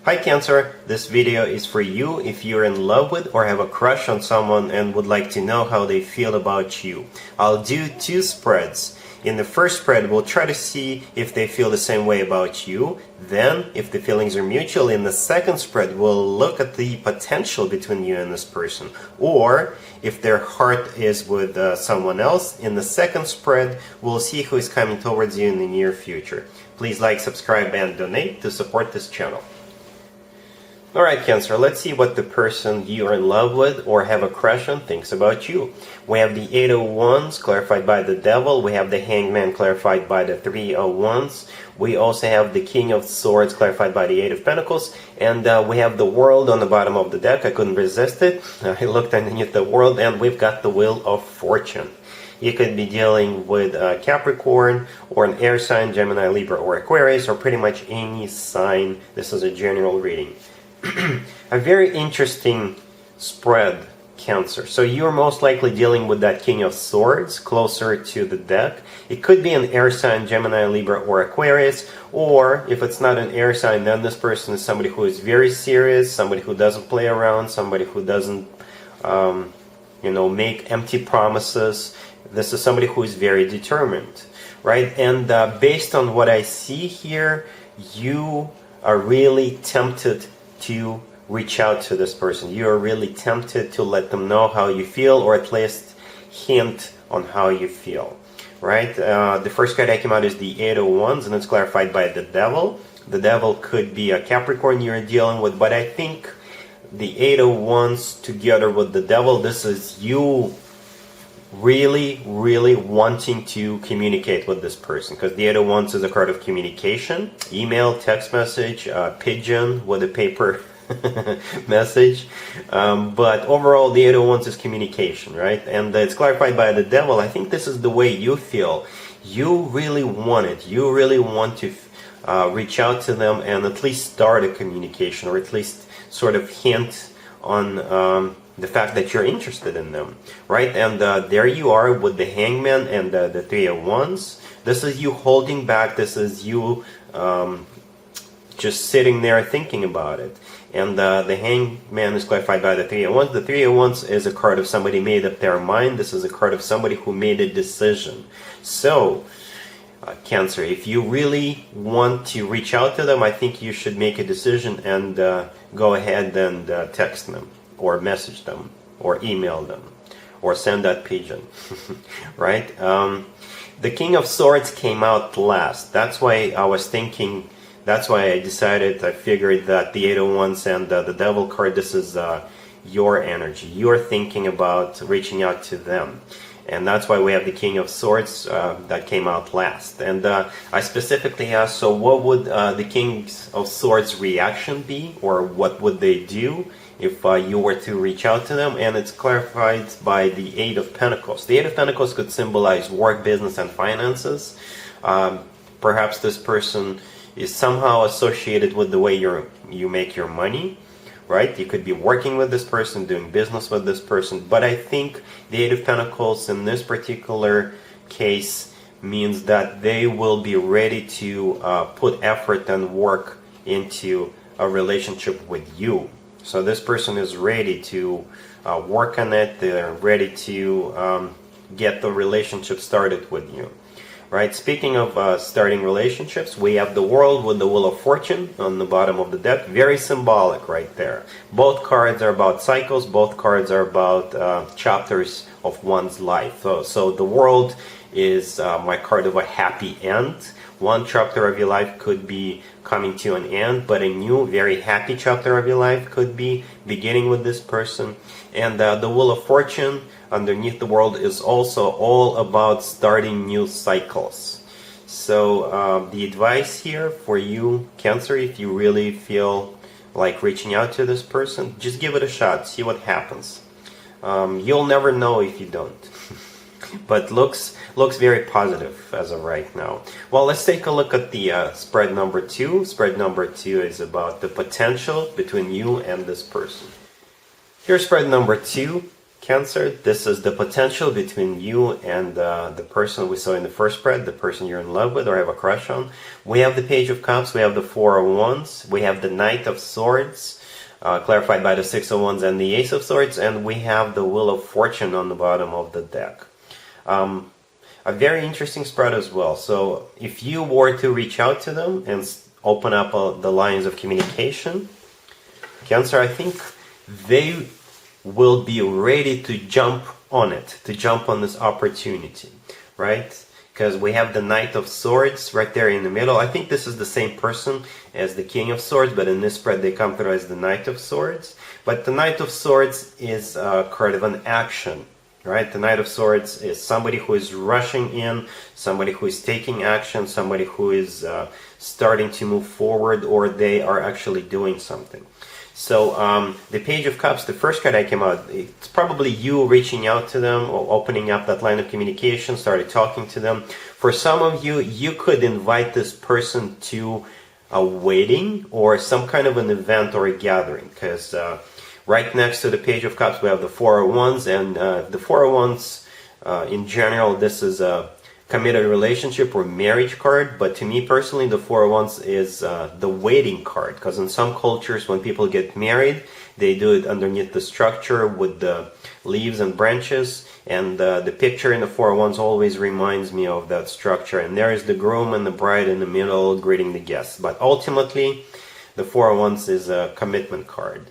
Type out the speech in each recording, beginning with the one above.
Hi Cancer, this video is for you if you're in love with or have a crush on someone and would like to know how they feel about you. I'll do two spreads. In the first spread, we'll try to see if they feel the same way about you. Then, if the feelings are mutual, in the second spread, we'll look at the potential between you and this person. Or, if their heart is with someone else, in the second spread, we'll see who is coming towards you in the near future. Please like, subscribe, and donate to support this channel. Alright Cancer, let's see what the person you are in love with or have a crush on thinks about you. We have the Eight of Wands clarified by the Devil. We have the Hangman clarified by the Three of Wands. We also have the King of Swords clarified by the Eight of Pentacles. And we have the World on the bottom of the deck. I couldn't resist it. I looked underneath the World and we've got the Wheel of Fortune. You could be dealing with Capricorn or an air sign, Gemini, Libra, or Aquarius, or pretty much any sign. This is a general reading. A very interesting spread, Cancer. So you're most likely dealing with that King of Swords closer to the deck. It could be an air sign, Gemini, Libra, or Aquarius. Or if it's not an air sign, then this person is somebody who is very serious, somebody who doesn't play around, somebody who doesn't, make empty promises. This is somebody who is very determined, right? And based on what I see here, you are really tempted to reach out to this person. You are really tempted to let them know how you feel, or at least hint on how you feel, right? The first card that came out is the Eight of Wands, and it's clarified by the Devil. The Devil could be a Capricorn you're dealing with, but I think the Eight of Wands together with the Devil, this is you really wanting to communicate with this person, because the Eight of Wands is a card of communication, email, text message, pigeon with a paper message, but overall the Eight of Wands is communication, right? And it's clarified by the Devil. I think this is the way you feel. You really want it. You really want to reach out to them and at least start a communication, or at least sort of hint on the fact that you're interested in them, right? And there you are with the Hangman and the Three of Wands. This is you holding back. This is you just sitting there thinking about it. And the Hangman is clarified by the Three of Wands. The Three of Wands is a card of somebody made up their mind. This is a card of somebody who made a decision. So, Cancer, if you really want to reach out to them, I think you should make a decision and go ahead and text them, or message them, or email them, or send that pigeon, right? The King of Swords came out last. That's why I was thinking, that's why I figured that the Eight of Wands and the Devil card, this is your energy. You're thinking about reaching out to them. And that's why we have the King of Swords that came out last. And I specifically asked, so what would the King of Swords reaction be, or what would they do if you were to reach out to them? And it's clarified by the Eight of Pentacles. The Eight of Pentacles could symbolize work, business, and finances. Perhaps this person is somehow associated with the way you make your money, right? You could be working with this person, doing business with this person. But I think the Eight of Pentacles in this particular case means that they will be ready to put effort and work into a relationship with you. So this person is ready to work on it. They're ready to get the relationship started with you, right? Speaking of starting relationships, we have the World with the Wheel of Fortune on the bottom of the deck. Very symbolic right there. Both cards are about cycles. Both cards are about chapters of one's life. So the World is my card of a happy end. One chapter of your life could be coming to an end, but a new, very happy chapter of your life could be beginning with this person. And the Wheel of Fortune underneath the World is also all about starting new cycles. So the advice here for you, Cancer, if you really feel like reaching out to this person, just give it a shot, see what happens. You'll never know if you don't. But looks very positive as of right now. Well, let's take a look at the spread number 2. Spread number 2 is about the potential between you and this person. Here's spread number 2. Cancer, this is the potential between you and the person we saw in the first spread, the person you're in love with or have a crush on. We have the Page of Cups, we have the Four of Wands, we have the Knight of Swords, clarified by the Six of Wands and the Ace of Swords, and we have the Wheel of Fortune on the bottom of the deck. A very interesting spread as well. So if you were to reach out to them and open up the lines of communication, Cancer, I think they will be ready to jump on it, to jump on this opportunity, right? Because we have the Knight of Swords right there in the middle. I think this is the same person as the King of Swords, but in this spread they come through as the Knight of Swords. But the Knight of Swords is a card of an action, right? The Knight of Swords is somebody who is rushing in, somebody who is taking action, somebody who is starting to move forward, or they are actually doing something. So the Page of Cups, the first card that came out, it's probably you reaching out to them or opening up that line of communication, started talking to them. For some of you, you could invite this person to a wedding or some kind of an event or a gathering, because right next to the Page of Cups we have the Four of Wands, and the Four of Wands in general, this is a committed relationship or marriage card, but to me personally the Four of Wands is the wedding card, because in some cultures when people get married they do it underneath the structure with the leaves and branches, and the picture in the Four of Wands always reminds me of that structure, and there is the groom and the bride in the middle greeting the guests. But ultimately the Four of Wands is a commitment card,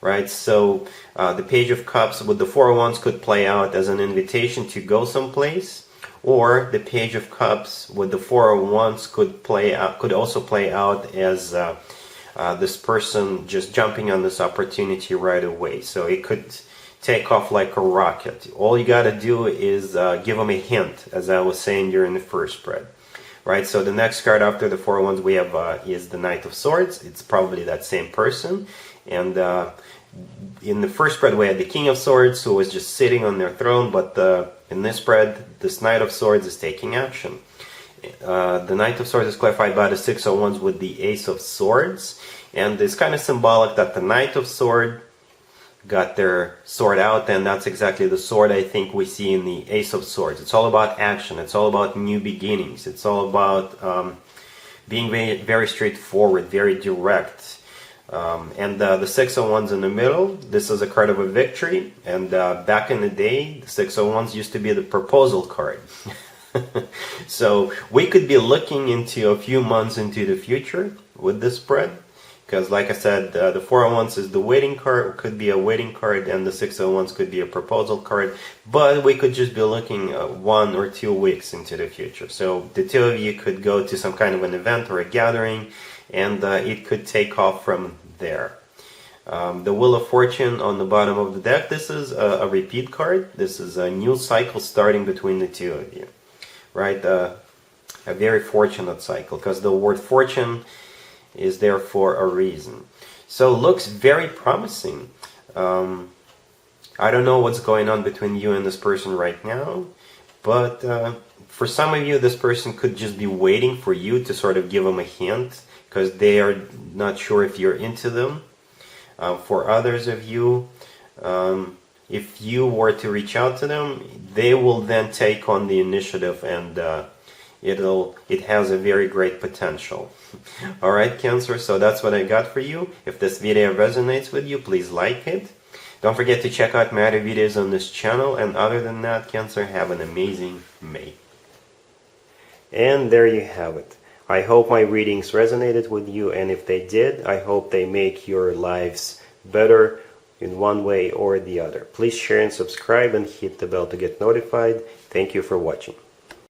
right? So the Page of Cups with the Four of Wands could play out as an invitation to go someplace, or the Page of Cups with the Four of Wands could also play out as this person just jumping on this opportunity right away. So it could take off like a rocket. All you got to do is give them a hint, as I was saying during the first spread, right? So the next card after the Four of Wands we have is the Knight of Swords. It's probably that same person, and in the first spread we had the King of Swords who was just sitting on their throne, but in this spread this Knight of Swords is taking action. The Knight of Swords is clarified by the Six of Wands with the Ace of Swords, and it's kind of symbolic that the Knight of Swords got their sword out, and that's exactly the sword I think we see in the Ace of Swords. It's all about action, it's all about new beginnings, it's all about being very, very straightforward, very direct. And the Six of Wands in the middle, this is a card of a victory, and back in the day the Six of Wands used to be the proposal card. So we could be looking into a few months into the future with this spread, because like I said, the Four of Wands is the wedding card, could be a wedding card, and the Six of Wands could be a proposal card, but we could just be looking 1 or 2 weeks into the future. So the two of you could go to some kind of an event or a gathering, and it could take off from there. The Wheel of Fortune on the bottom of the deck, this is a repeat card. This is a new cycle starting between the two of you, right? A very fortunate cycle, because the word fortune is there for a reason. So looks very promising. I don't know what's going on between you and this person right now, but for some of you this person could just be waiting for you to sort of give them a hint, because they are not sure if you're into them. For others of you, if you were to reach out to them, they will then take on the initiative, and it has a very great potential. Alright, Cancer, so that's what I got for you. If this video resonates with you, please like it. Don't forget to check out my other videos on this channel, and other than that, Cancer, have an amazing May. And there you have it. I hope my readings resonated with you, and if they did, I hope they make your lives better in one way or the other. Please share and subscribe and hit the bell to get notified. Thank you for watching.